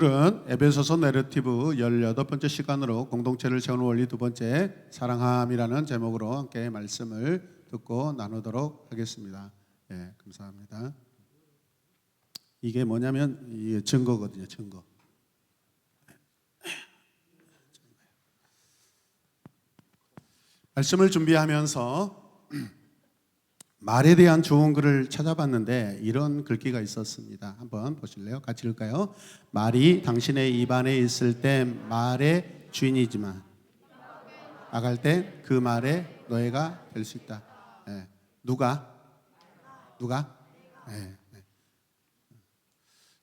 오늘은 에베소서 내러티브 18번째 시간으로 공동체를 세우는 원리 두 번째 사랑함이라는 제목으로 함께 말씀을 듣고 나누도록 하겠습니다. 네, 감사합니다. 이게 뭐냐면 이게 증거거든요. 증거. 말씀을 준비하면서 말에 대한 좋은 글을 찾아봤는데 이런 글귀가 있었습니다. 한번 보실래요? 같이 읽을까요? 말이 당신의 입안에 있을 때 말의 주인이지만 나갈 때 그 말의 노예가 될 수 있다. 네. 누가? 네.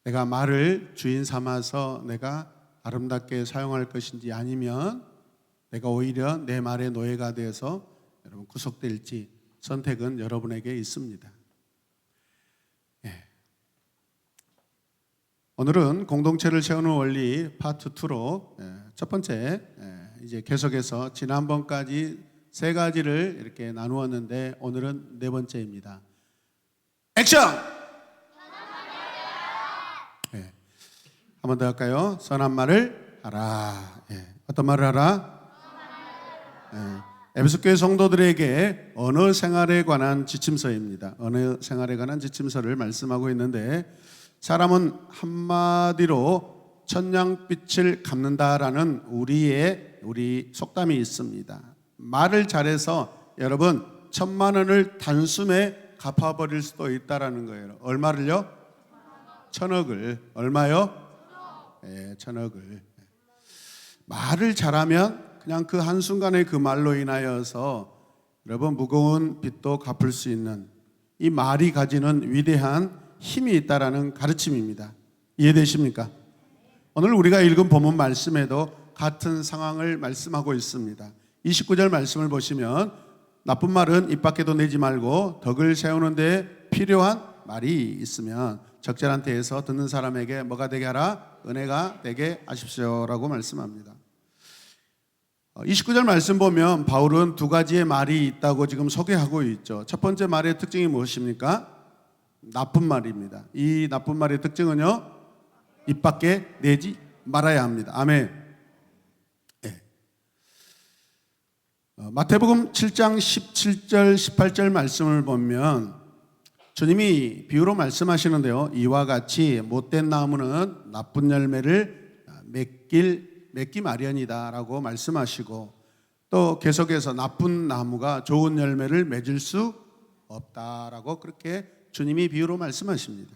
내가 말을 주인 삼아서 내가 아름답게 사용할 것인지 아니면 내가 오히려 내 말의 노예가 되어서 여러분 구속될지 선택은 여러분에게 있습니다. 오늘은 공동체를 세우는 원리 파트 2로 첫 번째 이제 계속해서 지난번까지 세 가지를 이렇게 나누었는데 오늘은 네 번째입니다. 액션! 한 번 더 할까요? 선한 말을 하라. 어떤 말을 하라? 에베소 교회 성도들에게 언어 생활에 관한 지침서입니다. 언어 생활에 관한 지침서를 말씀하고 있는데 사람은 한마디로 천냥빛을 갚는다라는 우리 속담이 있습니다. 말을 잘해서 여러분 1,000만 원을 단숨에 갚아버릴 수도 있다라는 거예요. 얼마를요? 1,000억을. 얼마요? 1,000억을. 말을 잘하면 그냥 그 한순간의 그 말로 인하여서 여러분 무거운 빚도 갚을 수 있는 이 말이 가지는 위대한 힘이 있다라는 가르침입니다. 이해되십니까? 오늘 우리가 읽은 본문 말씀에도 같은 상황을 말씀하고 있습니다. 29절 말씀을 보시면 나쁜 말은 입 밖에도 내지 말고 덕을 세우는 데 필요한 말이 있으면 적절한 때에서 듣는 사람에게 뭐가 되게 하라? 은혜가 되게 하십시오라고 말씀합니다. 29절 말씀 보면 바울은 두 가지의 말이 있다고 지금 소개하고 있죠. 첫 번째 말의 특징이 무엇입니까? 나쁜 말입니다. 이 나쁜 말의 특징은요, 입 밖에 내지 말아야 합니다. 아멘. 마태복음 7장 17절 18절 말씀을 보면 주님이 비유로 말씀하시는데요, 이와 같이 못된 나무는 나쁜 열매를 맺기 마련이다라고 말씀하시고 또 계속해서 나쁜 나무가 좋은 열매를 맺을 수 없다라고 그렇게 주님이 비유로 말씀하십니다.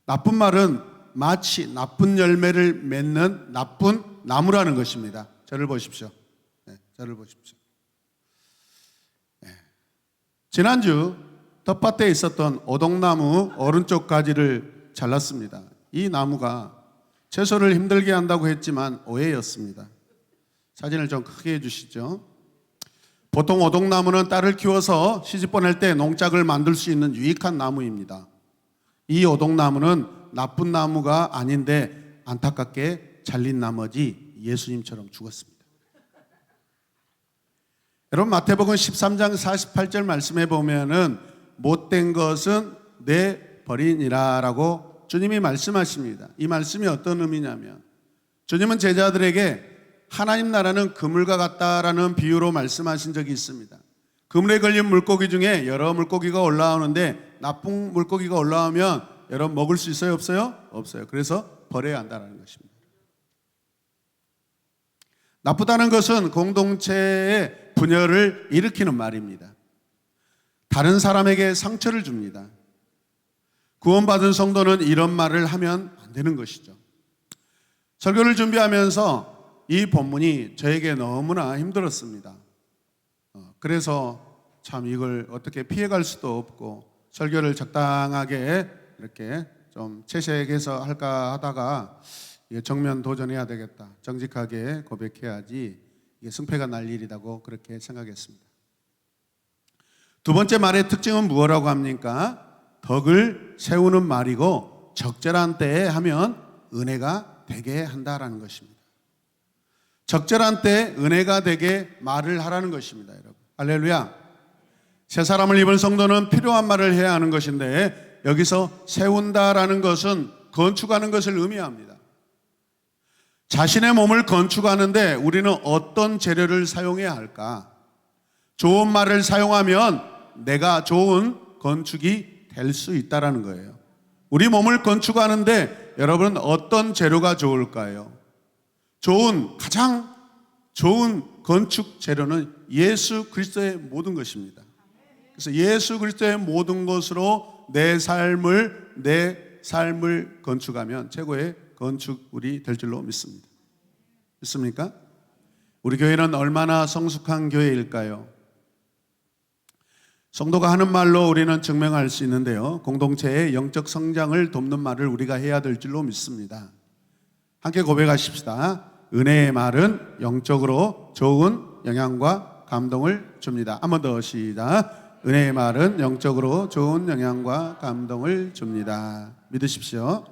나쁜 말은 마치 나쁜 열매를 맺는 나쁜 나무라는 것입니다. 저를 보십시오. 저를 보십시오. 지난주 텃밭에 있었던 오동나무 오른쪽 가지를 잘랐습니다. 이 나무가 채소를 힘들게 한다고 했지만 오해였습니다. 사진을 좀 크게 해주시죠. 보통 오동나무는 딸을 키워서 시집 보낼 때 농작을 만들 수 있는 유익한 나무입니다. 이 오동나무는 나쁜 나무가 아닌데 안타깝게 잘린 나머지 예수님처럼 죽었습니다. 여러분 마태복음 13장 48절 말씀해 보면은 못된 것은 내버리니라 라고 주님이 말씀하십니다. 이 말씀이 어떤 의미냐면 주님은 제자들에게 하나님 나라는 그물과 같다라는 비유로 말씀하신 적이 있습니다. 그물에 걸린 물고기 중에 여러 물고기가 올라오는데 나쁜 물고기가 올라오면 여러분 먹을 수 있어요? 없어요? 없어요. 그래서 버려야 한다는 것입니다. 나쁘다는 것은 공동체의 분열을 일으키는 말입니다. 다른 사람에게 상처를 줍니다. 구원받은 성도는 이런 말을 하면 안 되는 것이죠. 설교를 준비하면서 이 본문이 저에게 너무나 힘들었습니다. 그래서 참 이걸 어떻게 피해갈 수도 없고 설교를 적당하게 이렇게 좀 채색해서 할까 하다가 정면 도전해야 되겠다. 정직하게 고백해야지 이게 승패가 날 일이라고 그렇게 생각했습니다. 두 번째 말의 특징은 무엇이라고 합니까? 덕을 세우는 말이고 적절한 때에 하면 은혜가 되게 한다라는 것입니다. 적절한 때 은혜가 되게 말을 하라는 것입니다. 여러분 할렐루야. 새 사람을 입은 성도는 필요한 말을 해야 하는 것인데 여기서 세운다라는 것은 건축하는 것을 의미합니다. 자신의 몸을 건축하는데 우리는 어떤 재료를 사용해야 할까? 좋은 말을 사용하면 내가 좋은 건축이 될 수 있다라는 거예요. 우리 몸을 건축하는데 여러분 어떤 재료가 좋을까요? 가장 좋은 건축 재료는 예수 그리스도의 모든 것입니다. 그래서 예수 그리스도의 모든 것으로 내 삶을 건축하면 최고의 건축물이 될 줄로 믿습니다. 믿습니까? 우리 교회는 얼마나 성숙한 교회일까요? 성도가 하는 말로 우리는 증명할 수 있는데요, 공동체의 영적 성장을 돕는 말을 우리가 해야 될 줄로 믿습니다. 함께 고백하십시다. 은혜의 말은 영적으로 좋은 영향과 감동을 줍니다. 한 번 더 시작. 은혜의 말은 영적으로 좋은 영향과 감동을 줍니다. 믿으십시오.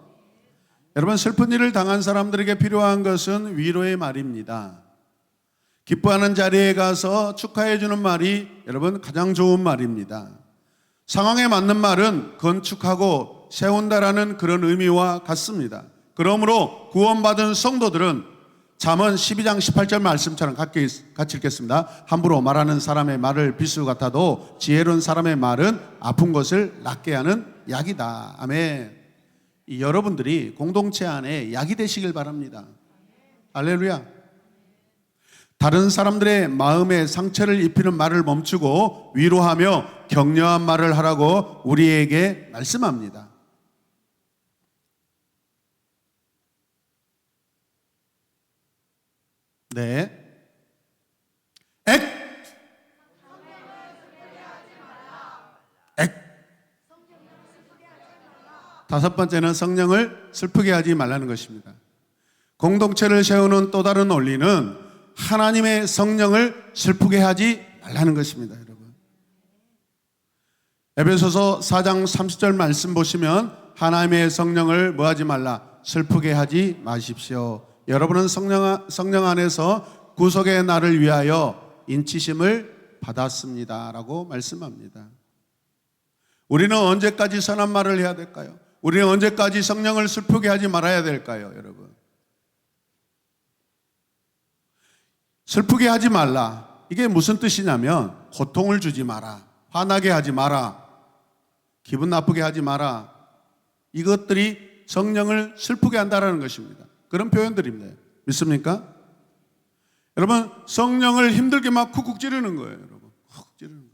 여러분, 슬픈 일을 당한 사람들에게 필요한 것은 위로의 말입니다. 기뻐하는 자리에 가서 축하해 주는 말이 여러분 가장 좋은 말입니다. 상황에 맞는 말은 건축하고 세운다라는 그런 의미와 같습니다. 그러므로 구원받은 성도들은 잠언 12장 18절 말씀처럼 같이 읽겠습니다. 함부로 말하는 사람의 말을 비수 같아도 지혜로운 사람의 말은 아픈 것을 낫게 하는 약이다. 아멘. 여러분들이 공동체 안에 약이 되시길 바랍니다. 할렐루야. 다른 사람들의 마음에 상처를 입히는 말을 멈추고 위로하며 격려한 말을 하라고 우리에게 말씀합니다. 네. 다섯 번째는 성령을 슬프게 하지 말라는 것입니다. 공동체를 세우는 또 다른 원리는 하나님의 성령을 슬프게 하지 말라는 것입니다. 여러분, 에베소서 4장 30절 말씀 보시면 하나님의 성령을 뭐하지 말라? 슬프게 하지 마십시오. 여러분은 성령 안에서 구속의 날을 위하여 인치심을 받았습니다 라고 말씀합니다. 우리는 언제까지 선한 말을 해야 될까요? 우리는 언제까지 성령을 슬프게 하지 말아야 될까요? 여러분, 슬프게 하지 말라, 이게 무슨 뜻이냐면 고통을 주지 마라, 화나게 하지 마라, 기분 나쁘게 하지 마라, 이것들이 성령을 슬프게 한다는 것입니다. 그런 표현들입니다. 믿습니까? 여러분, 성령을 힘들게 막 쿡쿡 찌르는 거예요. 여러분, 쿡 찌르는 거예요.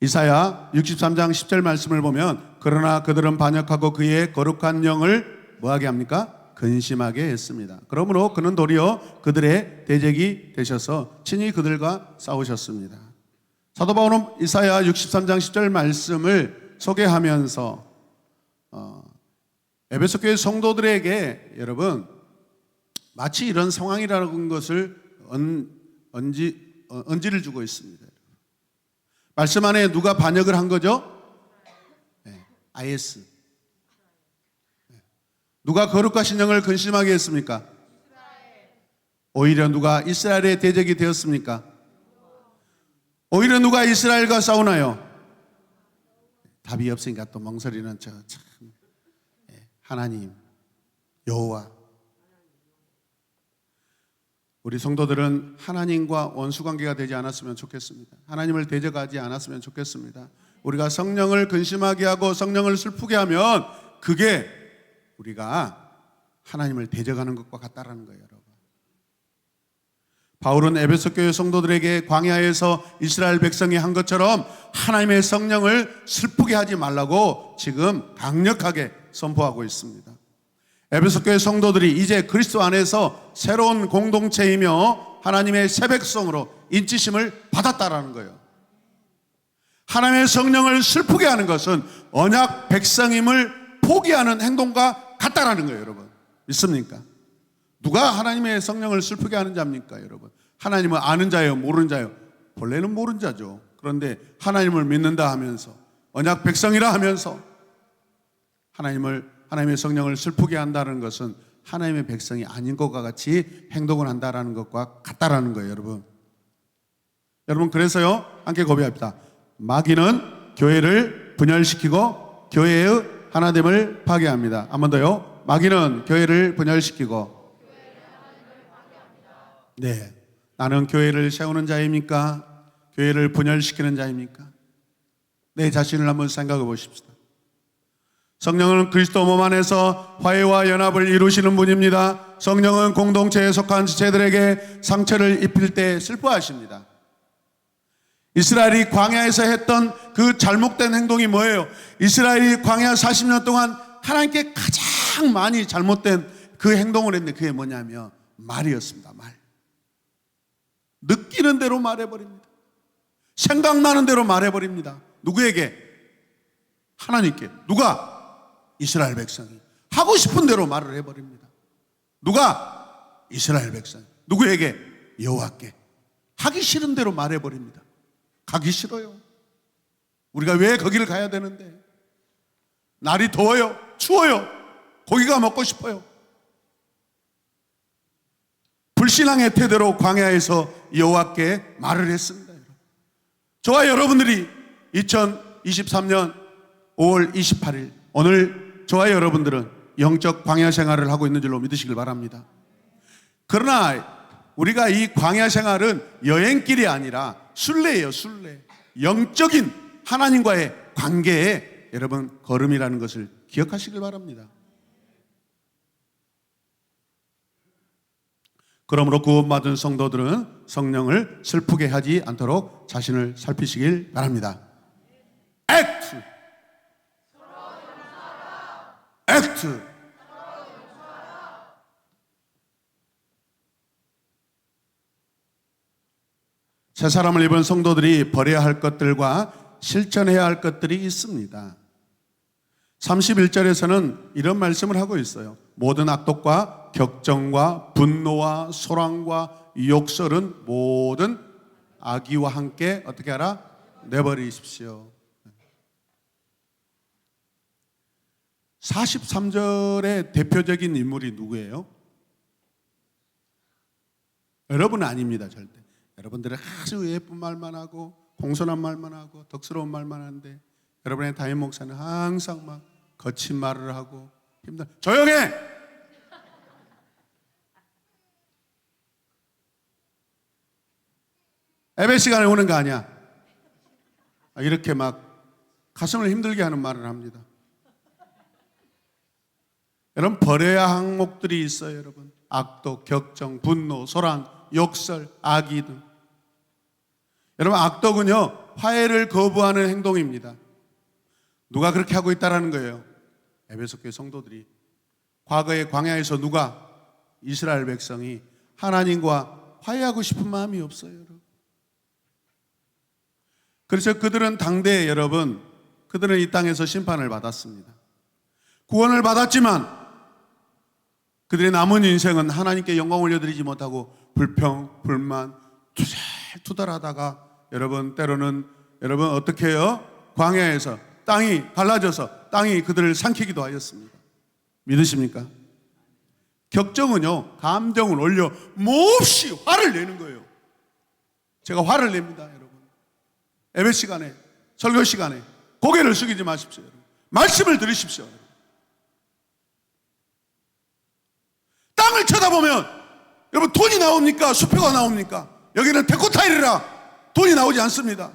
이사야 63장 10절 말씀을 보면 그러나 그들은 반역하고 그의 거룩한 영을 뭐하게 합니까? 근심하게 했습니다. 그러므로 그는 도리어 그들의 대적이 되셔서 친히 그들과 싸우셨습니다. 사도 바울은 이사야 63장 10절 말씀을 소개하면서 에베소 교회 성도들에게 여러분 마치 이런 상황이라는 것을 언지를 주고 있습니다. 말씀 안에 누가 반역을 한 거죠? 네, IS. 누가 거룩하신 영을 근심하게 했습니까? 오히려 누가 이스라엘의 대적이 되었습니까? 오히려 누가 이스라엘과 싸우나요? 답이 없으니까 또 멍설이는 하나님, 여호와. 우리 성도들은 하나님과 원수관계가 되지 않았으면 좋겠습니다. 하나님을 대적하지 않았으면 좋겠습니다. 우리가 성령을 근심하게 하고 성령을 슬프게 하면 그게 우리가 하나님을 대적하는 것과 같다라는 거예요. 여러분, 바울은 에베소 교회 성도들에게 광야에서 이스라엘 백성이 한 것처럼 하나님의 성령을 슬프게 하지 말라고 지금 강력하게 선포하고 있습니다. 에베소 교회 성도들이 이제 그리스도 안에서 새로운 공동체이며 하나님의 새 백성으로 인치심을 받았다라는 거예요. 하나님의 성령을 슬프게 하는 것은 언약 백성임을 포기하는 행동과 같다라는 거예요. 여러분, 믿습니까? 누가 하나님의 성령을 슬프게 하는 자입니까? 여러분, 하나님은 아는 자예요, 모르는 자예요? 본래는 모르는 자죠. 그런데 하나님을 믿는다 하면서 언약 백성이라 하면서 하나님의 성령을 슬프게 한다는 것은 하나님의 백성이 아닌 것과 같이 행동을 한다라는 것과 같다라는 거예요. 여러분, 그래서요, 함께 고백합니다. 마귀는 교회를 분열시키고 교회의 하나됨을 파괴합니다. 한 번 더요. 마귀는 교회를 분열시키고. 네, 나는 교회를 세우는 자입니까? 교회를 분열시키는 자입니까? 내 자신을 한번 생각해 보십시다. 성령은 그리스도 몸 안에서 화해와 연합을 이루시는 분입니다. 성령은 공동체에 속한 지체들에게 상처를 입힐 때 슬퍼하십니다. 이스라엘이 광야에서 했던 그 잘못된 행동이 뭐예요? 이스라엘이 광야 40년 동안 하나님께 가장 많이 잘못된 그 행동을 했는데 그게 뭐냐면 말이었습니다. 말. 느끼는 대로 말해버립니다. 생각나는 대로 말해버립니다. 누구에게? 하나님께. 누가? 이스라엘 백성이. 하고 싶은 대로 말을 해버립니다. 누가? 이스라엘 백성. 누구에게? 여호와께. 하기 싫은 대로 말해버립니다. 가기 싫어요. 우리가 왜 거기를 가야 되는데? 날이 더워요. 추워요. 고기가 먹고 싶어요. 불신앙의 태도로 광야에서 여호와께 말을 했습니다. 저와 여러분들이 2023년 5월 28일 오늘 저와 여러분들은 영적 광야 생활을 하고 있는 줄로 믿으시길 바랍니다. 그러나 우리가 이 광야 생활은 여행길이 아니라 순례예요. 순례. 영적인 하나님과의 관계에 여러분 걸음이라는 것을 기억하시길 바랍니다. 그러므로 구원받은 성도들은 성령을 슬프게 하지 않도록 자신을 살피시길 바랍니다. 액트. 액트. 새 사람을 입은 성도들이 버려야 할 것들과 실천해야 할 것들이 있습니다. 31절에서는 이런 말씀을 하고 있어요. 모든 악독과 격정과 분노와 소란과 욕설은 모든 악의와 함께 어떻게 하라? 내버리십시오. 43절의 대표적인 인물이 누구예요? 여러분은 아닙니다. 절대. 여러분들은 아주 예쁜 말만 하고 공손한 말만 하고 덕스러운 말만 하는데 여러분의 담임 목사는 항상 막 거친 말을 하고 힘들어. 조용해! 예배 시간에 오는 거 아니야. 이렇게 막 가슴을 힘들게 하는 말을 합니다. 여러분 버려야 할 항목들이 있어요. 여러분 악독, 격정, 분노, 소란, 욕설, 악의 등. 여러분 악독은요 화해를 거부하는 행동입니다. 누가 그렇게 하고 있다라는 거예요? 에베소교회 성도들이. 과거의 광야에서 누가? 이스라엘 백성이 하나님과 화해하고 싶은 마음이 없어요. 여러분. 그래서 그들은 당대에 여러분 그들은 이 땅에서 심판을 받았습니다. 구원을 받았지만 그들의 남은 인생은 하나님께 영광 올려드리지 못하고 불평, 불만, 투덜하다가 여러분 때로는 여러분 어떻게 해요? 광야에서 땅이 갈라져서 땅이 그들을 삼키기도 하였습니다. 믿으십니까? 격정은요 감정을 올려 몹시 화를 내는 거예요. 제가 화를 냅니다. 여러분 예배 시간에 설교 시간에 고개를 숙이지 마십시오. 여러분. 말씀을 들으십시오. 여러분. 땅을 쳐다보면 여러분 돈이 나옵니까? 수표가 나옵니까? 여기는 데코타일이라 돈이 나오지 않습니다.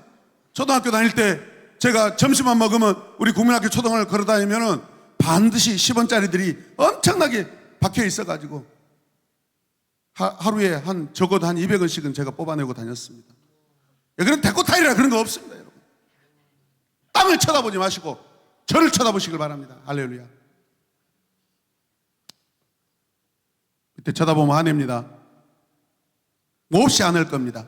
초등학교 다닐 때 제가 점심만 먹으면 우리 국민학교 초등학교를 걸어다니면은 반드시 10원짜리들이 엄청나게 박혀 있어가지고 하루에 적어도 한 200원씩은 제가 뽑아내고 다녔습니다. 여기는 데코타일이라 그런 거 없습니다. 여러분. 땅을 쳐다보지 마시고 저를 쳐다보시길 바랍니다. 할렐루야. 그때 쳐다보면 화냅니다. 몹시 안을 겁니다.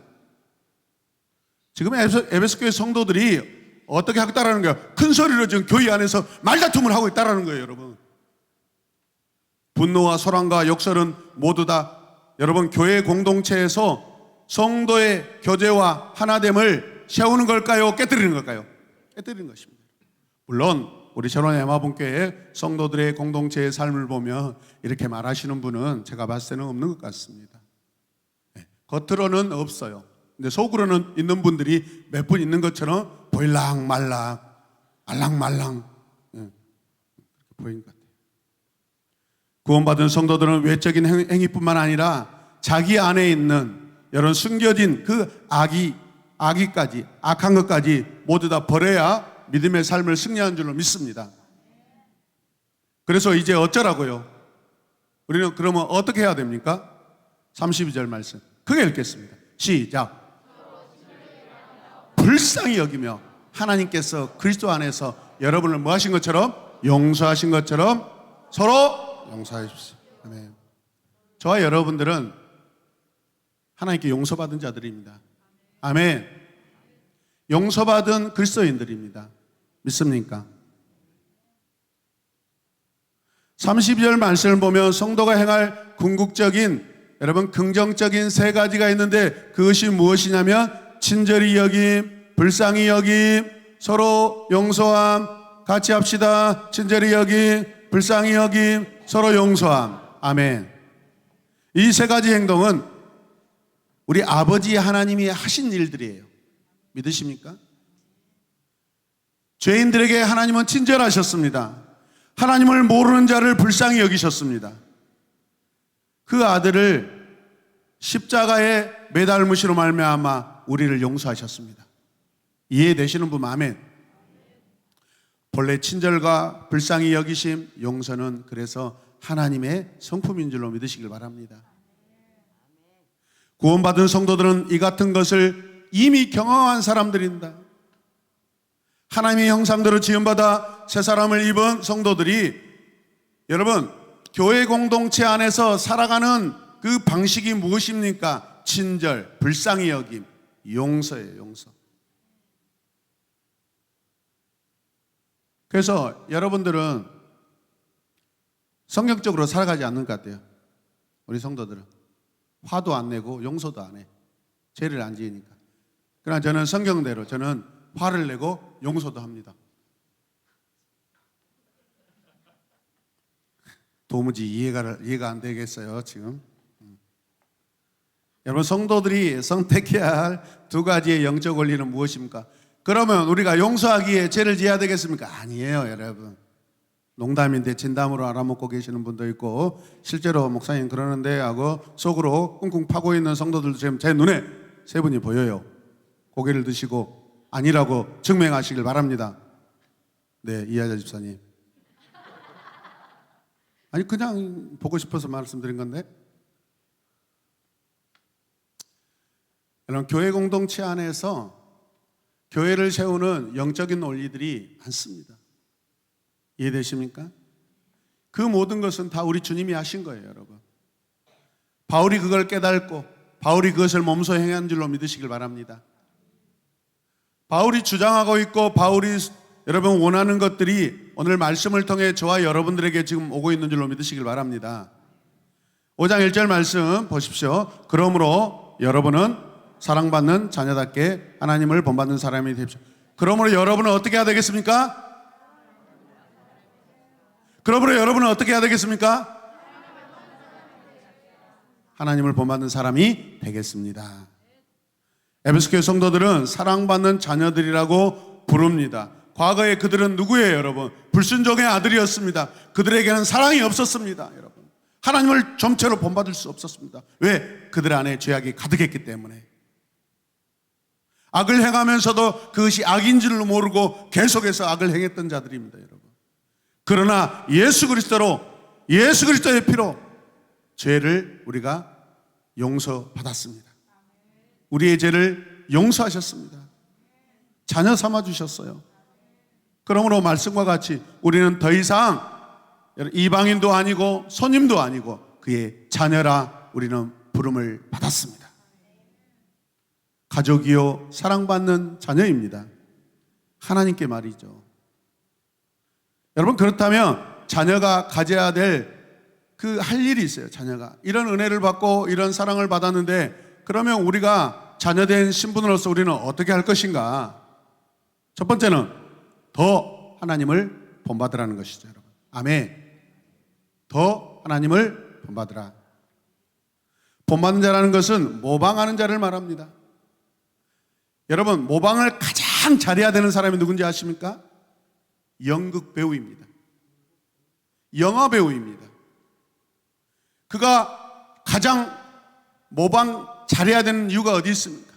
지금 에베소교회 성도들이 어떻게 하고 있다라는 거예요? 큰 소리로 지금 교회 안에서 말다툼을 하고 있다라는 거예요, 여러분. 분노와 소란과 욕설은 모두 다 여러분 교회 공동체에서 성도의 교제와 하나됨을 세우는 걸까요? 깨뜨리는 걸까요? 깨뜨리는 것입니다. 물론 우리 새로운 에마본교회 성도들의 공동체의 삶을 보면 이렇게 말하시는 분은 제가 봤을 때는 없는 것 같습니다. 네, 겉으로는 없어요. 근데 속으로는 있는 분들이 몇 분 있는 것처럼 보일랑말랑 알랑말랑 그렇게 보이는 것 같아요. 구원받은 성도들은 외적인 행위뿐만 아니라 자기 안에 있는 여러 숨겨진 그 악의까지, 악한 것까지 모두 다 버려야 믿음의 삶을 승리한 줄로 믿습니다. 그래서 이제 어쩌라고요? 우리는 그러면 어떻게 해야 됩니까? 32절 말씀 크게 읽겠습니다. 시작. 불쌍히 여기며 하나님께서 그리스도 안에서 여러분을 뭐 하신 것처럼? 용서하신 것처럼 서로 용서하십시오. 아멘. 저와 여러분들은 하나님께 용서받은 자들입니다. 아멘. 용서받은 그리스도인들입니다. 믿습니까? 32절 말씀을 보면 성도가 행할 궁극적인, 여러분 긍정적인 세 가지가 있는데 그것이 무엇이냐면 친절히 여김, 불쌍히 여김, 서로 용서함. 같이 합시다. 친절히 여김, 불쌍히 여김, 서로 용서함. 아멘. 이 세 가지 행동은 우리 아버지 하나님이 하신 일들이에요. 믿으십니까? 죄인들에게 하나님은 친절하셨습니다. 하나님을 모르는 자를 불쌍히 여기셨습니다. 그 아들을 십자가에 매달무시로 말미암아 우리를 용서하셨습니다. 이해되시는 분 아멘. 본래 친절과 불쌍히 여기심, 용서는 그래서 하나님의 성품인 줄로 믿으시길 바랍니다. 구원받은 성도들은 이 같은 것을 이미 경험한 사람들입니다. 하나님의 형상대로 지음받아 새 사람을 입은 성도들이, 여러분 교회 공동체 안에서 살아가는 그 방식이 무엇입니까? 친절, 불쌍히 여김, 용서예요. 용서. 그래서 여러분들은 성경적으로 살아가지 않는 것 같아요. 우리 성도들은 화도 안 내고 용서도 안 해. 죄를 안 지으니까. 그러나 저는 성경대로 저는 화를 내고 용서도 합니다. 도무지 이해가 안 되겠어요 지금. 여러분 성도들이 선택해야 할 두 가지의 영적 원리는 무엇입니까? 그러면 우리가 용서하기에 죄를 지어야 되겠습니까? 아니에요 여러분. 농담인데 진담으로 알아먹고 계시는 분도 있고 실제로 목사님 그러는데 하고 속으로 꿍꿍 파고 있는 성도들도 지금 제 눈에 세 분이 보여요. 고개를 드시고 아니라고 증명하시길 바랍니다. 네, 이하자 집사님. 아니 그냥 보고 싶어서 말씀드린 건데, 여러분 교회 공동체 안에서 교회를 세우는 영적인 원리들이 많습니다. 이해되십니까? 그 모든 것은 다 우리 주님이 하신 거예요 여러분. 바울이 그걸 깨닫고 바울이 그것을 몸소 행한 줄로 믿으시길 바랍니다. 바울이 주장하고 있고 바울이 여러분 원하는 것들이 오늘 말씀을 통해 저와 여러분들에게 지금 오고 있는 줄로 믿으시길 바랍니다. 5장 1절 말씀 보십시오. 그러므로 여러분은 사랑받는 자녀답게 하나님을 본받는 사람이 되십시오. 그러므로 여러분은 어떻게 해야 되겠습니까? 그러므로 여러분은 어떻게 해야 되겠습니까? 하나님을 본받는 사람이 되겠습니다. 에베소교회 성도들은 사랑받는 자녀들이라고 부릅니다. 과거에 그들은 누구예요 여러분? 불순종의 아들이었습니다. 그들에게는 사랑이 없었습니다 여러분. 하나님을 전체로 본받을 수 없었습니다. 왜? 그들 안에 죄악이 가득했기 때문에. 악을 행하면서도 그것이 악인 줄로 모르고 계속해서 악을 행했던 자들입니다 여러분. 그러나 예수 그리스도의 피로 죄를 우리가 용서받았습니다. 우리의 죄를 용서하셨습니다. 자녀 삼아 주셨어요. 그러므로 말씀과 같이 우리는 더 이상 이방인도 아니고 손님도 아니고 그의 자녀라 우리는 부름을 받았습니다. 가족이요 사랑받는 자녀입니다. 하나님께 말이죠. 여러분 그렇다면 자녀가 가져야 될 그 할 일이 있어요. 자녀가 이런 은혜를 받고 이런 사랑을 받았는데 그러면 우리가 자녀된 신분으로서 우리는 어떻게 할 것인가? 첫 번째는 더 하나님을 본받으라는 것이죠 여러분. 아멘. 더 하나님을 본받으라. 본받는 자라는 것은 모방하는 자를 말합니다. 여러분 모방을 가장 잘해야 되는 사람이 누군지 아십니까? 연극 배우입니다. 영화 배우입니다. 그가 가장 모방 잘해야 되는 이유가 어디 있습니까?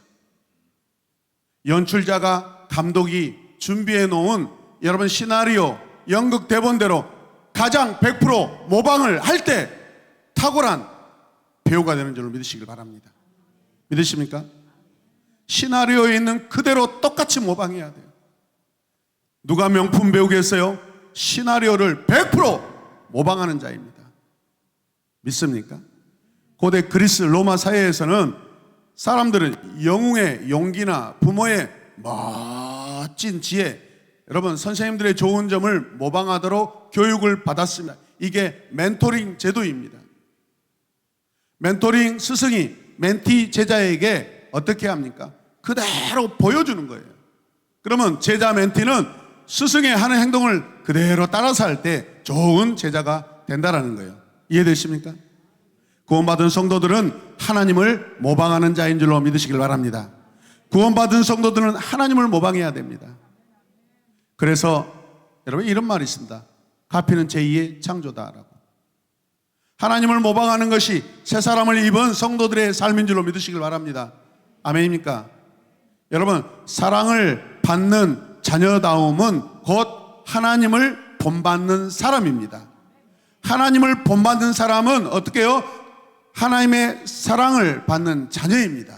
연출자가, 감독이 준비해 놓은 여러분 시나리오, 연극 대본대로 가장 100% 모방을 할 때 탁월한 배우가 되는 줄로 믿으시길 바랍니다. 믿으십니까? 시나리오에 있는 그대로 똑같이 모방해야 돼요. 누가 명품 배우겠어요? 시나리오를 100% 모방하는 자입니다. 믿습니까? 고대 그리스 로마 사회에서는 사람들은 영웅의 용기나 부모의 멋진 지혜, 여러분 선생님들의 좋은 점을 모방하도록 교육을 받았습니다. 이게 멘토링 제도입니다. 멘토링 스승이 멘티 제자에게 어떻게 합니까? 그대로 보여주는 거예요. 그러면 제자 멘티는 스승의 하는 행동을 그대로 따라서 할 때 좋은 제자가 된다라는 거예요. 이해되십니까? 구원받은 성도들은 하나님을 모방하는 자인 줄로 믿으시길 바랍니다. 구원받은 성도들은 하나님을 모방해야 됩니다. 그래서 여러분 이런 말이 있습니다. 가피는 제2의 창조다라고. 하나님을 모방하는 것이 새 사람을 입은 성도들의 삶인 줄로 믿으시길 바랍니다. 아멘입니까? 여러분 사랑을 받는 자녀다움은 곧 하나님을 본받는 사람입니다. 하나님을 본받는 사람은 어떻게 해요? 하나님의 사랑을 받는 자녀입니다.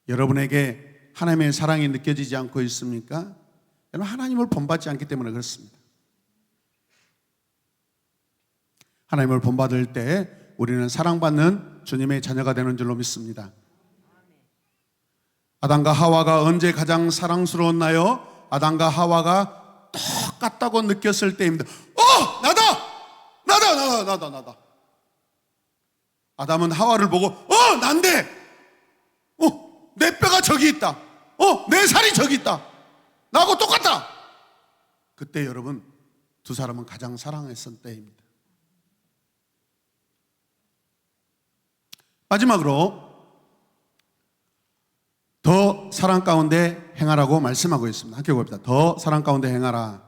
여러분에게 하나님의 사랑이 느껴지지 않고 있습니까? 여러분 하나님을 본받지 않기 때문에 그렇습니다. 하나님을 본받을 때 우리는 사랑받는 주님의 자녀가 되는 줄로 믿습니다. 아담과 하와가 언제 가장 사랑스러웠나요? 아담과 하와가 똑같다고 느꼈을 때입니다. 나다. 아담은 하와를 보고 난데 내 뼈가 저기 있다. 내 살이 저기 있다. 나하고 똑같다. 그때 여러분 두 사람은 가장 사랑했던 때입니다. 마지막으로 더 사랑 가운데 행하라고 말씀하고 있습니다. 함께 봅시다. 더 사랑 가운데 행하라.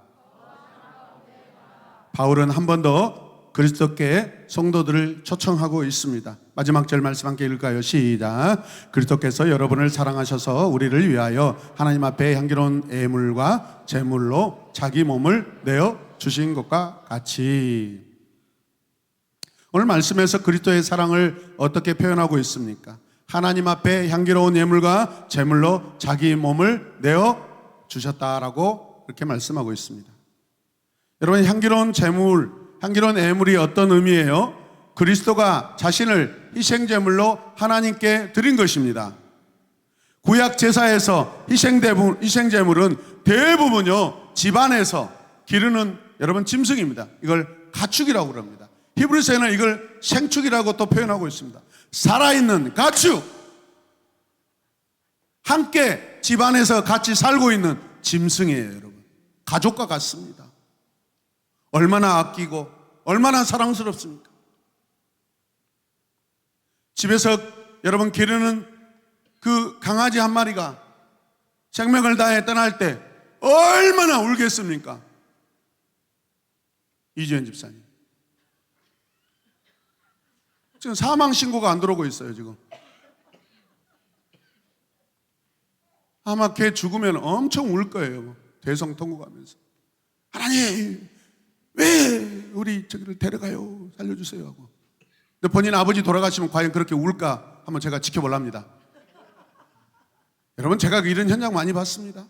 바울은 한 번 더 그리스도께 성도들을 초청하고 있습니다. 마지막 절 말씀 함께 읽을까요? 시작. 그리스도께서 여러분을 사랑하셔서 우리를 위하여 하나님 앞에 향기로운 예물과 제물로 자기 몸을 내어 주신 것과 같이. 오늘 말씀에서 그리스도의 사랑을 어떻게 표현하고 있습니까? 하나님 앞에 향기로운 예물과 제물로 자기 몸을 내어 주셨다라고 이렇게 말씀하고 있습니다. 여러분 향기로운 제물, 향기로운 예물이 어떤 의미예요? 그리스도가 자신을 희생제물로 하나님께 드린 것입니다. 구약 제사에서 희생제물은 대부분요 집안에서 기르는 여러분 짐승입니다. 이걸 가축이라고 그럽니다. 히브리서에는 이걸 생축이라고 또 표현하고 있습니다. 살아있는 가축, 함께 집안에서 같이 살고 있는 짐승이에요. 여러분 가족과 같습니다. 얼마나 아끼고 얼마나 사랑스럽습니까? 집에서 여러분 기르는 그 강아지 한 마리가 생명을 다해 떠날 때 얼마나 울겠습니까? 이주연 집사님 지금 사망 신고가 안 들어오고 있어요. 지금 아마 걔 죽으면 엄청 울 거예요. 대성통곡하면서 하나님 왜 우리 저기를 데려가요? 살려주세요 하고. 근데 본인 아버지 돌아가시면 과연 그렇게 울까 한번 제가 지켜보랍니다. 여러분 제가 이런 현장 많이 봤습니다.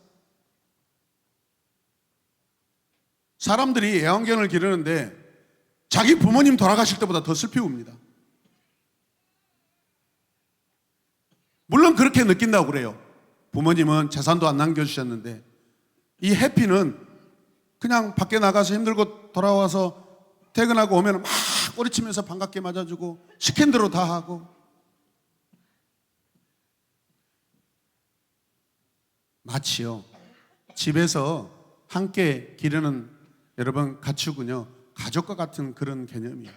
사람들이 애완견을 기르는데 자기 부모님 돌아가실 때보다 더 슬피 웁니다. 물론 그렇게 느낀다고 그래요. 부모님은 재산도 안 남겨주셨는데 이 해피는 그냥 밖에 나가서 힘들고 돌아와서 퇴근하고 오면 막 꼬리치면서 반갑게 맞아주고 시킨 대로 다 하고. 마치요 집에서 함께 기르는 여러분 가축은요 가족과 같은 그런 개념이에요.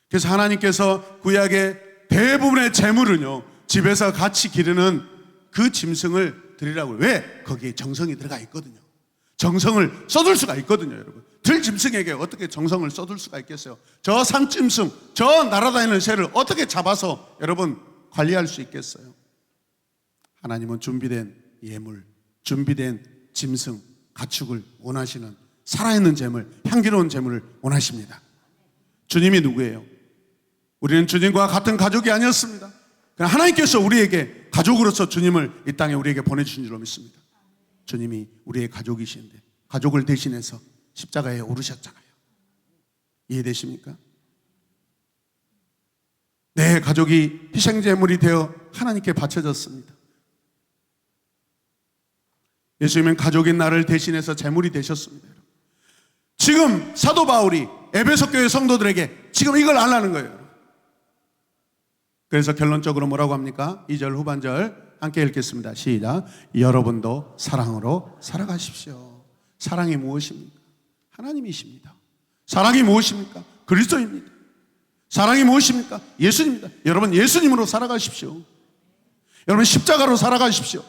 그래서 하나님께서 구약의 대부분의 재물은요 집에서 같이 기르는 그 짐승을 드리라고. 왜? 거기에 정성이 들어가 있거든요. 정성을 쏟을 수가 있거든요, 여러분. 들짐승에게 어떻게 정성을 쏟을 수가 있겠어요? 저 산짐승, 저 날아다니는 새를 어떻게 잡아서 여러분 관리할 수 있겠어요? 하나님은 준비된 예물, 준비된 짐승, 가축을 원하시는, 살아있는 재물, 향기로운 재물을 원하십니다. 주님이 누구예요? 우리는 주님과 같은 가족이 아니었습니다. 그냥 하나님께서 우리에게 가족으로서 주님을 이 땅에 우리에게 보내주신 줄로 믿습니다. 주님이 우리의 가족이신데 가족을 대신해서 십자가에 오르셨잖아요. 이해되십니까? 내 가족이 희생제물이 되어 하나님께 바쳐졌습니다. 예수님은 가족인 나를 대신해서 제물이 되셨습니다. 지금 사도 바울이 에베소 교회 성도들에게 지금 이걸 알라는 거예요. 그래서 결론적으로 뭐라고 합니까? 2절 후반절 함께 읽겠습니다. 시작. 여러분도 사랑으로 살아가십시오. 사랑이 무엇입니까? 하나님이십니다. 사랑이 무엇입니까? 그리스도입니다. 사랑이 무엇입니까? 예수님입니다. 여러분 예수님으로 살아가십시오. 여러분 십자가로 살아가십시오.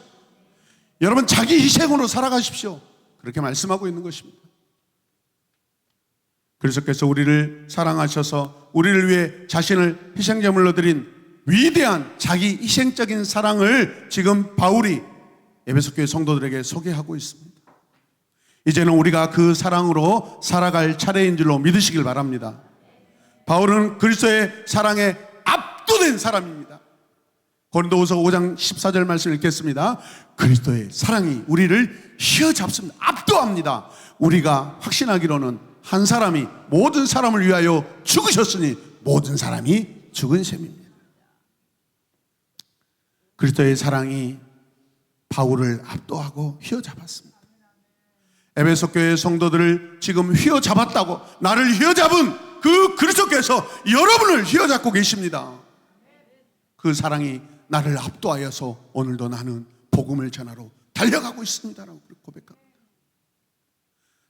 여러분 자기 희생으로 살아가십시오. 그렇게 말씀하고 있는 것입니다. 그리스도께서 우리를 사랑하셔서 우리를 위해 자신을 희생제물로 드린 위대한 자기 희생적인 사랑을 지금 바울이 에베소 교회 성도들에게 소개하고 있습니다. 이제는 우리가 그 사랑으로 살아갈 차례인 줄로 믿으시길 바랍니다. 바울은 그리스도의 사랑에 압도된 사람입니다. 고린도후서 5장 14절 말씀 읽겠습니다. 그리스도의 사랑이 우리를 휘어잡습니다. 압도합니다. 우리가 확신하기로는 한 사람이 모든 사람을 위하여 죽으셨으니 모든 사람이 죽은 셈입니다. 그리스도의 사랑이 바울을 압도하고 휘어잡았습니다. 에베소 교회 성도들을 지금 휘어잡았다고, 나를 휘어잡은 그 그리스도께서 여러분을 휘어잡고 계십니다. 그 사랑이 나를 압도하여서 오늘도 나는 복음을 전하러 달려가고 있습니다라고 고백합니다.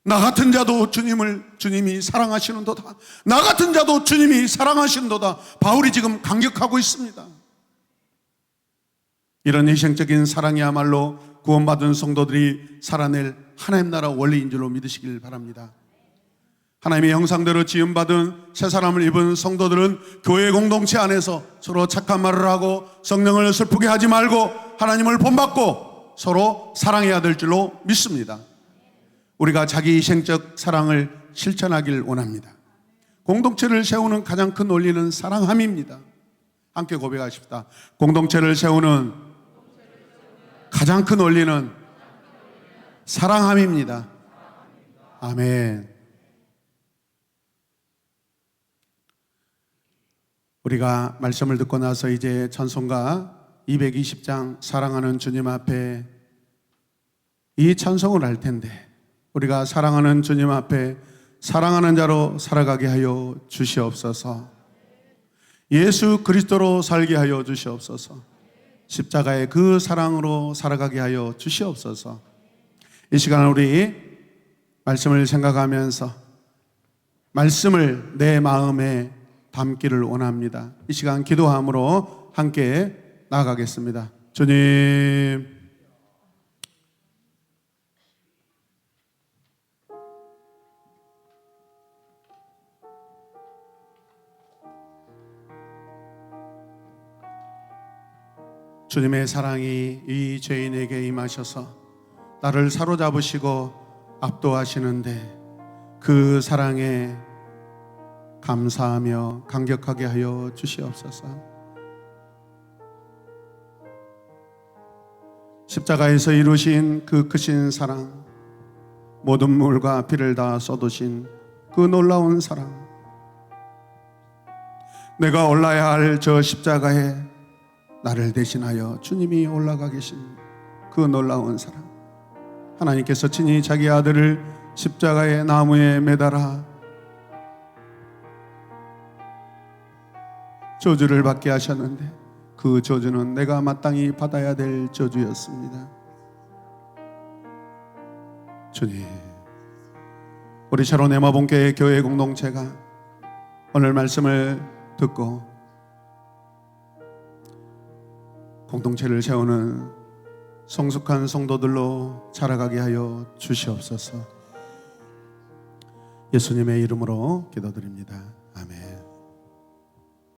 나 같은 자도 주님이 사랑하시는도다. 나 같은 자도 주님이 사랑하시는도다. 바울이 지금 강격하고 있습니다. 이런 희생적인 사랑이야말로 구원받은 성도들이 살아낼 하나님 나라 원리인 줄로 믿으시길 바랍니다. 하나님의 형상대로 지음받은 새 사람을 입은 성도들은 교회 공동체 안에서 서로 착한 말을 하고 성령을 슬프게 하지 말고 하나님을 본받고 서로 사랑해야 될 줄로 믿습니다. 우리가 자기 희생적 사랑을 실천하길 원합니다. 공동체를 세우는 가장 큰 원리는 사랑함입니다. 함께 고백하십시다. 공동체를 세우는 가장 큰 원리는 사랑함입니다. 아멘. 우리가 말씀을 듣고 나서 이제 찬송가 220장 사랑하는 주님 앞에 이 찬송을 할 텐데, 우리가 사랑하는 주님 앞에 사랑하는 자로 살아가게 하여 주시옵소서. 예수 그리스도로 살게 하여 주시옵소서. 십자가의 그 사랑으로 살아가게 하여 주시옵소서. 이 시간 우리 말씀을 생각하면서 말씀을 내 마음에 담기를 원합니다. 이 시간 기도함으로 함께 나아가겠습니다. 주님, 주님의 사랑이 이 죄인에게 임하셔서 나를 사로잡으시고 압도하시는데 그 사랑에 감사하며 감격하게 하여 주시옵소서. 십자가에서 이루신 그 크신 사랑, 모든 물과 피를 다 쏟으신 그 놀라운 사랑, 내가 올라야 할 저 십자가에 나를 대신하여 주님이 올라가 계신 그 놀라운 사랑, 하나님께서 친히 자기 아들을 십자가의 나무에 매달아 저주를 받게 하셨는데 그 저주는 내가 마땅히 받아야 될 저주였습니다. 주님, 우리 샤론 에마본교회 교회 공동체가 오늘 말씀을 듣고 공동체를 세우는 성숙한 성도들로 자라가게 하여 주시옵소서. 예수님의 이름으로 기도드립니다.